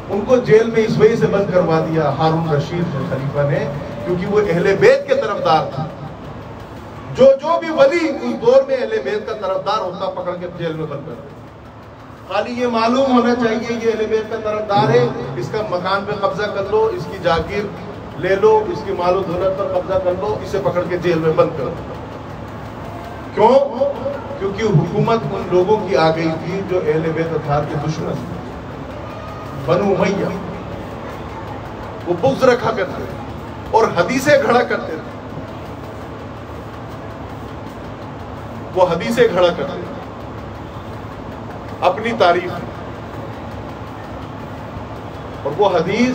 ان کو جیل میں اس وجہ سے بند کروا دیا ہارون رشید خلیفہ نے، کیونکہ وہ اہل بیت کے طرفدار تھا. جو بھی ولی اس دور میں اہل بیت کا طرفدار ہوتا پکڑ کے جیل میں بند کر دیا. خالی یہ معلوم ہونا چاہیے یہ اہل بیت کا طرفدار ہے، اس کا مکان پہ قبضہ کر لو، اس کی جاگیر لے لو، اس کی مال و دولت پر قبضہ کر لو، اسے پکڑ کے جیل میں بند کر دو. کیوں؟ کیونکہ حکومت ان لوگوں کی آ گئی تھی جو اہل بیت اطہار کے دشمن تھے، بنو امیہ. وہ بغض رکھا کرتے تھے اور حدیثیں گھڑا کرتے تھے. وہ حدیثیں گھڑا کرتے تھے اپنی تعریف میں. اور وہ حدیث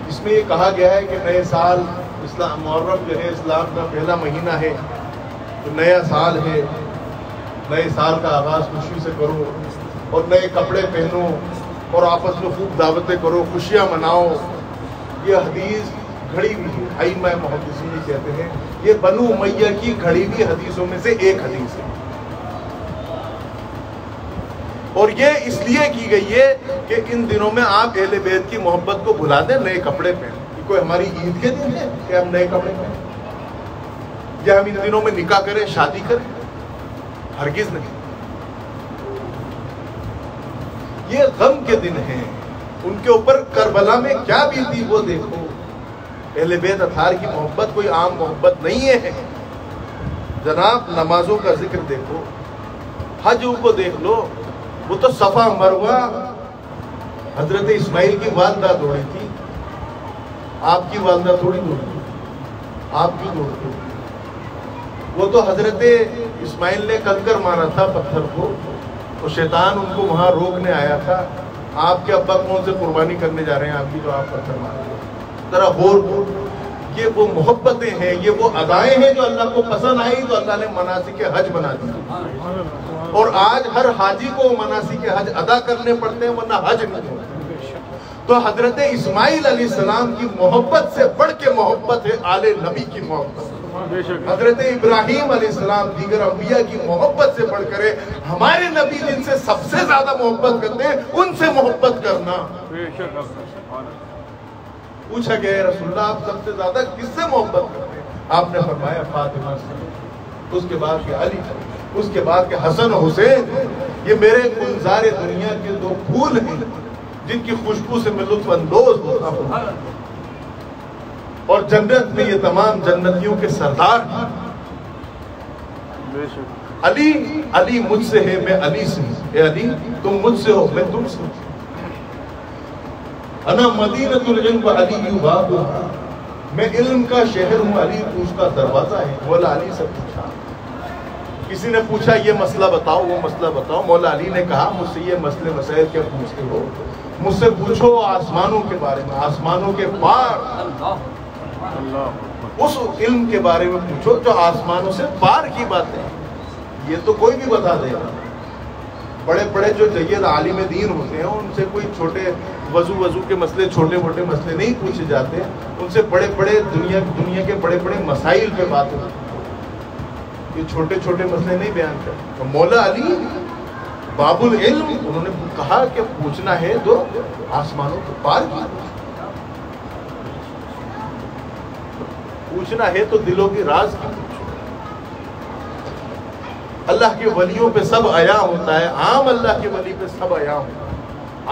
اس میں یہ کہا گیا ہے کہ نئے سال اسلام محرم جو ہے اسلام کا پہلا مہینہ ہے، تو نیا سال ہے، نئے سال کا آغاز خوشی سے کرو اور نئے کپڑے پہنو اور آپس میں خوب دعوتیں کرو، خوشیاں مناؤ. یہ حدیث گھڑی ہوئی ائمہ محدثین کہتے ہیں یہ بنو امیہ کی گھڑی ہوئی حدیثوں میں سے ایک حدیث ہے. اور یہ اس لیے کی گئی ہے کہ ان دنوں میں آپ اہل بیت کی محبت کو بھلا دیں، نئے کپڑے پہنیں. یہ کوئی ہماری عید کے دن ہے کہ ہم نئے کپڑے پہنیں یا ہم ان دنوں میں نکاح کریں، شادی کریں؟ ہرگز نہیں. یہ غم کے دن ہیں. ان کے اوپر کربلا میں کیا بیتی وہ دیکھو. اہل بیت اطہار کی محبت کوئی عام محبت نہیں ہے. جناب نمازوں کا ذکر دیکھو، حج کو دیکھ لو، وہ تو صفا مروہ حضرت اسماعیل کی والدہ دوڑی تھی، آپ کی والدہ تھوڑی دوڑی تھی، آپ کی دوڑی تھی. وہ تو حضرت اسماعیل نے کنکر مارا تھا پتھر کو، وہ شیطان ان کو وہاں روکنے آیا تھا. آپ کے ابا کون سے قربانی کرنے جا رہے ہیں آپ کی، تو آپ پتھر مار رہے ہیں. ذرا غور. یہ وہ محبتیں ہیں، یہ وہ ادائیں ہیں جو اللہ کو پسند آئی تو اللہ نے مناسک حج بنا دی. اور آج ہر حاجی کو مناسک حج ادا کرنے پڑتے ہیں ورنہ حج نہیں ہوتا. تو حضرت اسماعیل علیہ السلام کی محبت سے بڑھ کے محبت ہے آل نبی کی محبت. حضرت ابراہیم علیہ السلام دیگر انبیاء کی محبت سے بڑھ کر ہمارے نبی جن سے سب سے زیادہ محبت کرتے ہیں ان سے محبت کرنا. پوچھا گیا رسول اللہ آپ سب سے زیادہ کس سے محبت کرتے ہیں؟ آپ نے فرمایا فاطمہ سے، اس کے بعد کہ علی، اس کے بعد کہ حسن حسین. یہ میرے گلزار دنیا کے دو پھول ہیں جن کی خوشبو سے میں لطف اندوز ہوتا ہوں، اور جنت میں یہ تمام جنتیوں کے سردار ہیں. علی علی مجھ سے ہے، میں علی سے. اے علی تم مجھ سے ہو، میں تم سے. انا مدینۃ العلم علی بابھا، میں علم کا شہر ہوں، علی اس کا دروازہ ہے. مولا علی سے پوچھا، کسی نے پوچھا یہ مسئلہ بتاؤ وہ مسئلہ بتاؤ. مولا علی نے کہا مجھ سے یہ مسئلے مسائل کیا پوچھتے ہو، مجھ سے پوچھو آسمانوں کے بارے میں، آسمانوں کے پار اس علم کے بارے میں پوچھو جو آسمانوں سے پار کی باتیں. یہ تو کوئی بھی بتا دے گا. بڑے بڑے جو جید عالم دین ہوتے ہیں ان سے کوئی چھوٹے وضو کے مسئلے، چھوٹے موٹے مسئلے نہیں پوچھے جاتے. ان سے بڑے بڑے دنیا کے بڑے بڑے مسائل پہ بات ہوتی ہے. یہ چھوٹے چھوٹے مسئلے نہیں بیان کرتے. مولا علی باب العلم، انہوں نے کہا کہ پوچھنا ہے تو آسمانوں کے پار کی، پوچھنا ہے تو دلوں کی راز کی. اللہ کے ولیوں پہ سب عیاں ہوتا ہے، عام اللہ کے ولی پہ سب عیاں ہوتا ہے.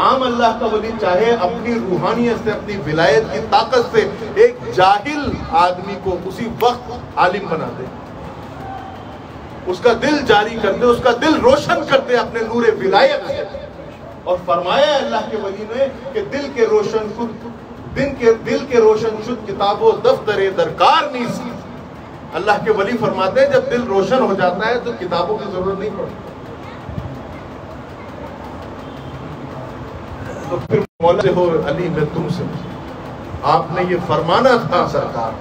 عام اللہ کا ولی چاہے اپنی روحانیت سے، اپنی ولایت کی طاقت سے ایک جاہل آدمی کو اسی وقت عالم بنا دے، اس کا دل جاری کر دے، اس کا دل روشن کر دے اپنے نور ولایت سے. اور فرمایا اللہ کے ولی نے کہ دل کے روشن شد کتاب و دفتر درکار نیسی. اللہ کے ولی فرماتے ہیں جب دل روشن ہو جاتا ہے تو کتابوں کی ضرورت نہیں پڑتی. تو پھر مولا سے ہو علی میں تم سے، آپ نے یہ فرمانا تھا سرکار.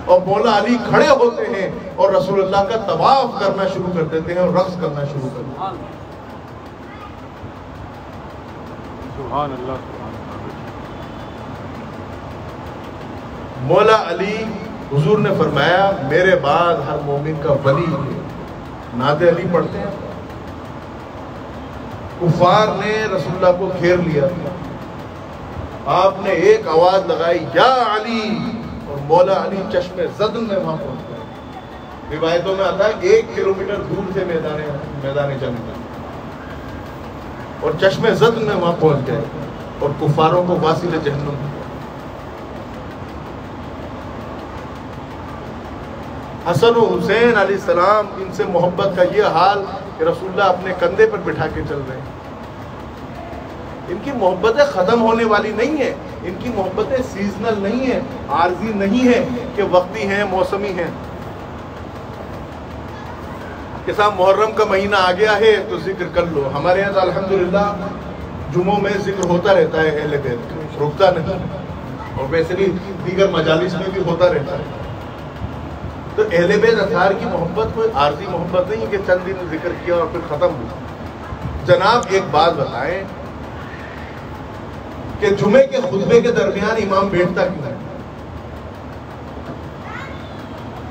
اور مولا علی کھڑے ہوتے ہیں اور رسول اللہ کا طواف کرنا شروع کر دیتے ہیں اور رقص کرنا شروع کر دیتے ہیں. سبحان اللہ. مولا علی، حضور نے فرمایا میرے بعد ہر مومن کا ولی نعت علی پڑھتے ہیں. کفار نے رسول اللہ کو گھیر لیا، آپ نے ایک آواز لگائی یا علی، اور مولا علی چشم زدن میں وہاں پہنچ گئے. روایتوں میں آتا ہے 1 کلومیٹر دور سے میدان جنگ میں، اور چشم زدن میں وہاں پہنچ گئے اور کفاروں کو واصل جہنم. حسن و حسین علیہ السلام، ان سے محبت کا یہ حال کہ رسول اللہ اپنے کندھے پر بٹھا کے چل رہے ہیں. ان کی محبتیں ختم ہونے والی نہیں ہیں. ان کی محبتیں سیزنل نہیں ہیں, عارضی نہیں ہیں کہ وقتی ہیں, موسمی ہیں. کہ صاحب محرم کا مہینہ آ گیا ہے تو ذکر کر لو. ہمارے یہاں الحمدللہ جمعوں میں ذکر ہوتا رہتا ہے اہل بیت کا, رکتا نہیں, اور ویسے بھی دیگر مجالس میں بھی ہوتا رہتا ہے. تو اہل بیت اطہار کی محبت کوئی عارضی محبت نہیں کہ چند دن ذکر کیا اور پھر ختم ہوا. جناب ایک بات بتائیں کہ جمعے کے خطبے کے درمیان امام بیٹھتا کیوں ہے؟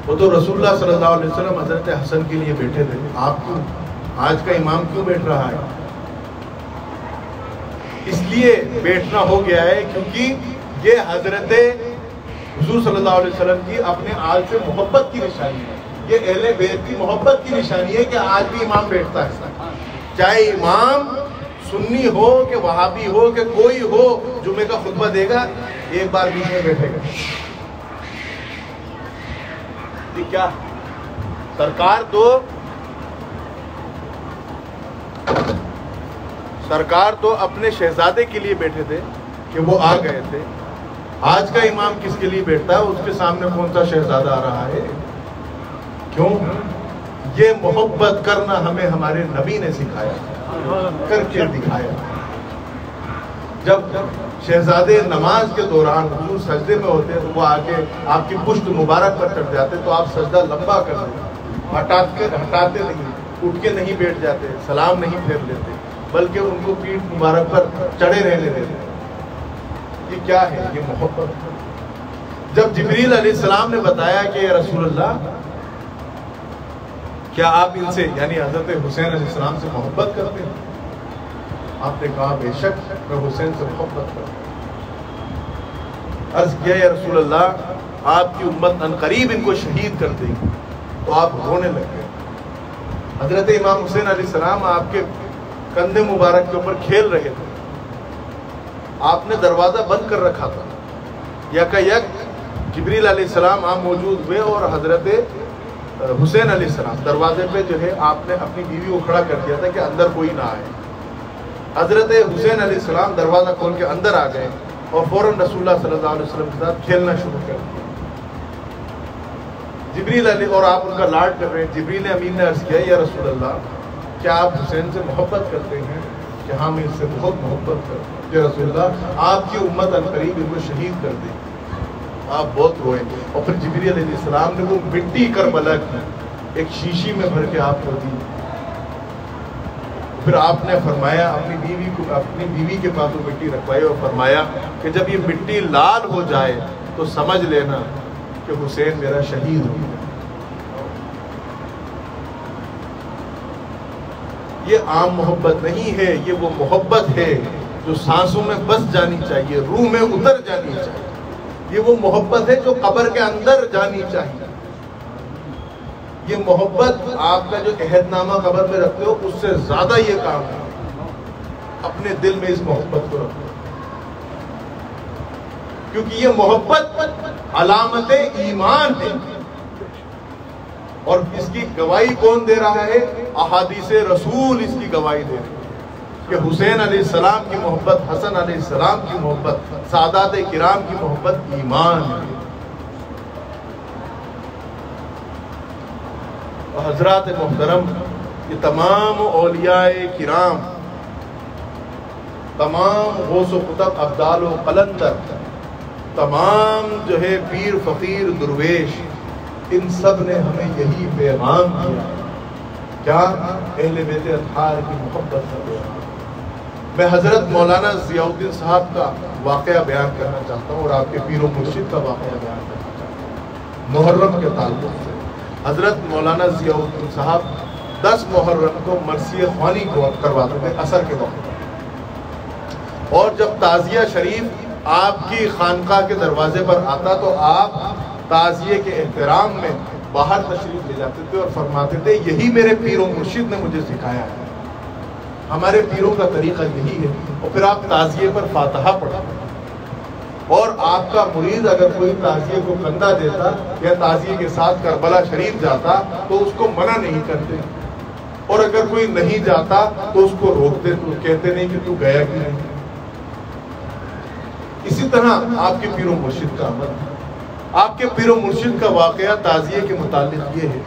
وہ تو رسول اللہ صلی اللہ علیہ وسلم حضرت حسن کے لیے بیٹھے تھے. آپ کیوں آج کا امام کیوں بیٹھ رہا ہے؟ اس لیے بیٹھنا ہو گیا ہے کیونکہ یہ حضرت حضور صلی اللہ علیہ وسلم کی اپنے آل سے محبت کی نشانی ہے. یہ اہل بیت کی محبت کی نشانی ہے کہ آج بھی امام بیٹھتا ہے. چاہے امام سنی ہو کہ وہابی ہو کہ کوئی ہو, جمعے کا خطبہ دے گا, ایک بار بیچ میں بیٹھے گا. کیا سرکار تو اپنے شہزادے کے لیے بیٹھے تھے کہ وہ آ گئے تھے. آج کا امام کس کے لیے بیٹھتا ہے؟ اس کے سامنے کون سا شہزادہ آ رہا ہے؟ کیوں؟ یہ محبت کرنا ہمیں ہمارے نبی نے سکھایا, کر کے دکھایا. جب شہزادے نماز کے دوران حضور سجدے میں ہوتے ہیں تو وہ آ کے آپ کی پشت مبارک پر چڑھ جاتے, تو آپ سجدہ لمبا کر دیتے, ہٹاتے نہیں, اٹھ کے نہیں بیٹھ جاتے, سلام نہیں پھیر لیتے, بلکہ ان کو پیٹھ مبارک پر چڑھے رہنے دیتے. یہ کیا ہے؟ یہ محبت. جب جبریل علیہ السلام نے بتایا کہ یا رسول اللہ کیا آپ ان سے یعنی حضرت حسین علیہ السلام سے محبت کرتے ہیں؟ آپ نے کہا بے شک میں حسین سے محبت کرتا ہوں. عرض کیا یا رسول اللہ آپ کی امت عنقریب ان کو شہید کر دے گی. تو آپ رونے لگ گئے. حضرت امام حسین علیہ السلام آپ کے کندھے مبارک کے اوپر کھیل رہے تھے. آپ نے دروازہ بند کر رکھا تھا. یک جبریل علیہ السلام آپ موجود ہوئے اور حضرت حسین علیہ السلام دروازے پہ جو ہے آپ نے اپنی بیوی کو کھڑا کر دیا تھا کہ اندر کوئی نہ آئے. حضرت حسین علیہ السلام دروازہ کھول کے اندر آ گئے اور فوراً رسول اللہ صلی اللہ علیہ وسلم کے ساتھ کھیلنا شروع کر دیا. جبریل علیہ اور آپ ان کا لاڈ کر رہے ہیں. جبریل امین نے عرض کیا یا رسول اللہ کیا آپ حسین سے محبت کرتے ہیں؟ کہ ہاں میں اس سے بہت محبت کرتا ہوں. کہ رسول اللہ آپ کی امت عنقریب ان کو شہید کر دے. آپ بہت روئے. اور پھر جبریل علیہ السلام نے وہ مٹی کربلا کی ایک شیشی میں بھر کے آپ کو دی. پھر آپ نے فرمایا اپنی بیوی کے پاس وہ مٹی رکھوائی اور فرمایا کہ جب یہ مٹی لال ہو جائے تو سمجھ لینا کہ حسین میرا شہید ہو گیا. یہ عام محبت نہیں ہے, یہ وہ محبت ہے جو سانسوں میں بس جانی چاہیے, روح میں اتر جانی چاہیے. یہ وہ محبت ہے جو قبر کے اندر جانی چاہیے. یہ محبت آپ کا جو عہد نامہ قبر میں رکھتے ہو اس سے زیادہ یہ کام ہے. اپنے دل میں اس محبت کو رکھو, کیونکہ یہ محبت علامت ایمان ہے. اور اس کی گواہی کون دے رہا ہے؟ احادیث رسول اس کی گواہی دے رہے ہیں کہ حسین علیہ السلام کی محبت, حسن علیہ السلام کی محبت, سادات کرام کی محبت ایمان ہے. حضرات محترم, یہ تمام اولیاء کرام, تمام غوث و قطب, ابدال و قلندر, تمام جو ہے پیر فقیر درویش, ان سب نے ہمیں یہی پیغام دیا. کیا؟ اہل بیت اطہار کی محبت کرو. میں حضرت مولانا ضیاء الدین صاحب کا واقعہ بیان کرنا چاہتا ہوں اور آپ کے پیر و مرشد کا واقعہ بیان کرنا چاہتا ہوں محرم کے تعلق سے. حضرت مولانا ضیاء الدین صاحب 10 محرم کو مرثیہ خوانی کو کرواتے تھے عصر کے وقت, اور جب تعزیہ شریف آپ کی خانقاہ کے دروازے پر آتا تو آپ تعزیے کے احترام میں باہر تشریف لے جاتے تھے اور فرماتے تھے یہی میرے پیر و مرشد نے مجھے سکھایا ہے, ہمارے پیروں کا طریقہ یہی ہے. اور پھر آپ تعزیے پر فاتحہ پڑھتے, اور آپ کا مرید اگر کوئی تعزیے کو کندھا دیتا یا تعزیے کے ساتھ کربلا شریف جاتا تو اس کو منع نہیں کرتے. اور اگر کوئی نہیں جاتا تو اس کو روکتے، تو کہتے نہیں کہ تو گیا کہ نہیں۔ اسی طرح آپ کے پیر و مرشد کا عمل، آپ کے پیر و مرشد کا واقعہ تعزیے کے متعلق یہ ہے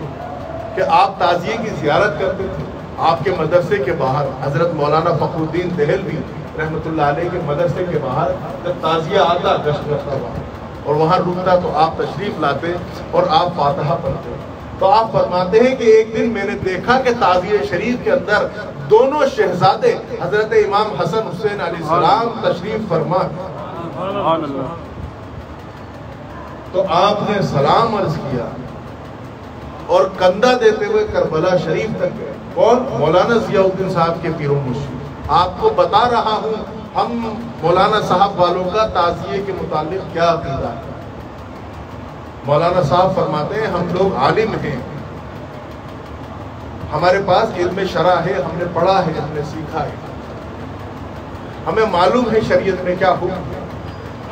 کہ آپ تعزیے کی زیارت کرتے تھے۔ آپ کے مدرسے کے باہر حضرت مولانا فخر الدین دہلوی رحمۃ اللہ علیہ کے مدرسے کے باہر جب تعزیہ آتا گشت رکھتا وہاں اور وہاں رکتا تو آپ تشریف لاتے اور آپ فاتحہ پڑھتے۔ تو آپ فرماتے ہیں کہ ایک دن میں نے دیکھا کہ تعزیہ شریف کے اندر دونوں شہزادے حضرت امام حسن حسین علیہ السلام تشریف فرما، سبحان اللہ، تو آپ نے سلام عرض کیا اور کندھا دیتے ہوئے کربلا شریف تک گئے۔ کون؟ مولانا ضیاء الدین صاحب کے پیر و مرشد۔ آپ کو بتا رہا ہوں ہم مولانا صاحب والوں کا تعزیے کے متعلق کیا عقیدہ ہے۔ مولانا صاحب فرماتے ہیں ہم لوگ عالم ہیں، ہمارے پاس علم شرع ہے، ہم نے پڑھا ہے، ہم نے سیکھا ہے، ہمیں معلوم ہے شریعت میں کیا حکم ہے۔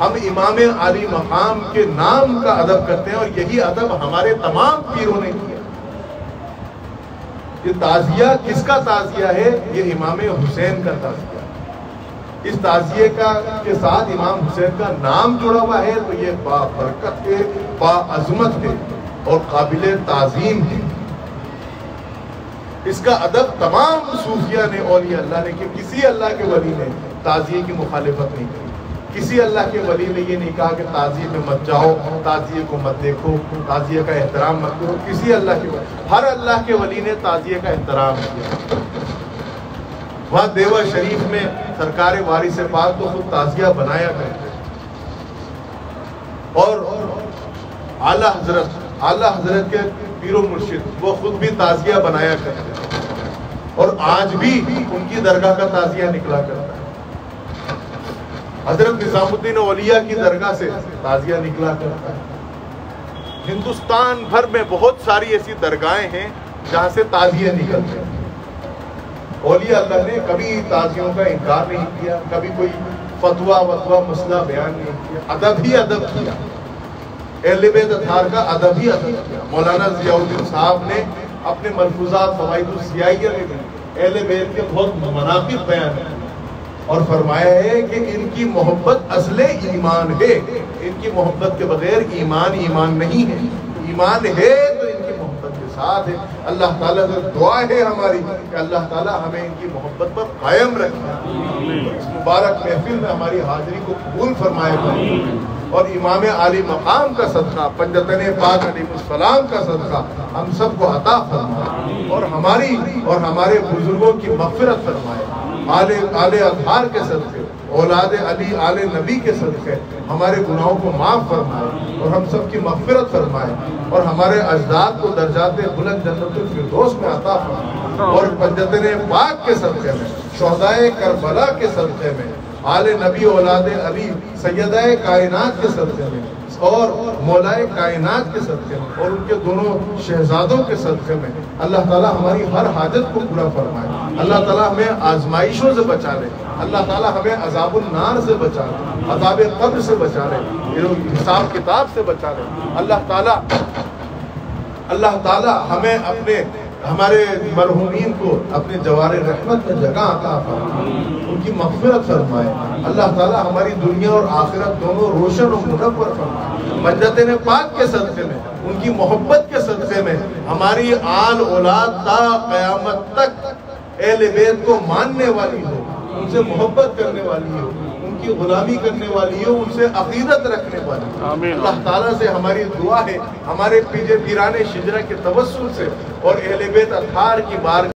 ہم امام عالی مقام کے نام کا ادب کرتے ہیں اور یہی ادب ہمارے تمام پیروں نے کیا۔ یہ تعزیہ کس کا تعزیہ ہے؟ یہ امام حسین کا تعزیہ۔ اس تعزیے کے ساتھ امام حسین کا نام جڑا ہوا ہے تو یہ با برکت ہے، با عظمت ہے اور قابل تعظیم ہے۔ اس کا ادب تمام صوفیہ نے، اولیاء اللہ نے، کہ کسی اللہ کے ولی نے تعزیے کی مخالفت نہیں کی۔ کسی اللہ کے ولی نے یہ نہیں کہا کہ تعزیے میں مت جاؤ، تعزیے کو مت دیکھو، تعزیے کا احترام مت کرو۔ کسی اللہ کے ولی، ہر اللہ کے ولی نے تعزیے کا احترام کیا۔ وہاں دیوہ شریف میں سرکار وارث پاک تو خود تعزیہ بنایا کرتے اور اعلیٰ حضرت کے پیر و مرشد وہ خود بھی تعزیہ بنایا کرتے اور آج بھی ان کی درگاہ کا تعزیہ نکلا کرتا ہے۔ حضرت نظام الدین اولیاء کی درگاہ سے تعزیہ نکلا کرتا ہے۔ ہندوستان بھر میں بہت ساری ایسی درگاہیں ہیں جہاں سے تعزیہ نکلتے ہیں۔ اولیاء اللہ نے کبھی تعزیوں کا انکار نہیں کیا، کبھی کوئی فتویٰ مسئلہ بیان نہیں کیا، ادب ہی ادب کیا۔ اہل بیت اطہار کا ادب ہی ادب کیا۔ مولانا ضیاء الدین صاحب نے اپنے ملفوظات فوائد السیائیہ میں بھی اہل بیت کے بہت مناقب بیان ہیں اور فرمایا ہے کہ ان کی محبت اصل ایمان ہے، ان کی محبت کے بغیر ایمان نہیں ہے، ایمان ہے تو ان کی محبت کے ساتھ ہے۔ اللہ تعالیٰ سے دعا ہے ہماری کہ اللہ تعالیٰ ہمیں ان کی محبت پر قائم رکھے، اس مبارک محفل میں ہماری حاضری کو قبول فرمائے گا اور امام عالی مقام کا صدقہ، پنجتن پاک علیہ السلام کا صدقہ ہم سب کو عطا فرمائے اور ہماری اور ہمارے بزرگوں کی مغفرت فرمائے۔ آل اطہار کے صدقے، اولاد علی آل نبی کے صدقے ہمارے گناہوں کو معاف فرمائے اور ہم سب کی مغفرت فرمائے اور ہمارے اجداد کو درجات بلند جنت الفردوس میں عطا فرمائے اور پنجتن پاک کے صدقے میں، شہدائے کربلا کے صدقے میں، آل نبی اولاد علی سیدہ کائنات کے صدقے میں اور مولائے کائنات کے صدقے میں اور ان کے دونوں شہزادوں کے صدقے میں اللہ تعالیٰ ہماری ہر حاجت کو پورا فرمائے۔ اللہ تعالیٰ ہمیں آزمائشوں سے بچا لے، اللہ تعالیٰ ہمیں عذاب النار سے بچا لے، عذاب قبر سے بچا لے، حساب کتاب سے بچا لے۔ اللہ تعالیٰ ہمیں ہمارے مرحومین کو اپنے جوار رحمت میں جگہ عطا فرمائے، ان کی مغفرت فرمائے۔ اللہ تعالیٰ ہماری دنیا اور آخرت دونوں روشن و منور فرمائے۔ پنجتن پاک کے صدقے میں، ان کی محبت کے صدقے میں ہماری آل اولاد تا قیامت تک اہل بیت کو ماننے والی ہو، ان سے محبت کرنے والی ہو، ان کی غلامی کرنے والی ہو، ان سے عقیدت رکھنے والی ہو۔ اللہ تعالیٰ سے ہماری دعا ہے ہمارے پیران شجرہ کے توسل سے اور اہل بیت اطہار کی بارگاہ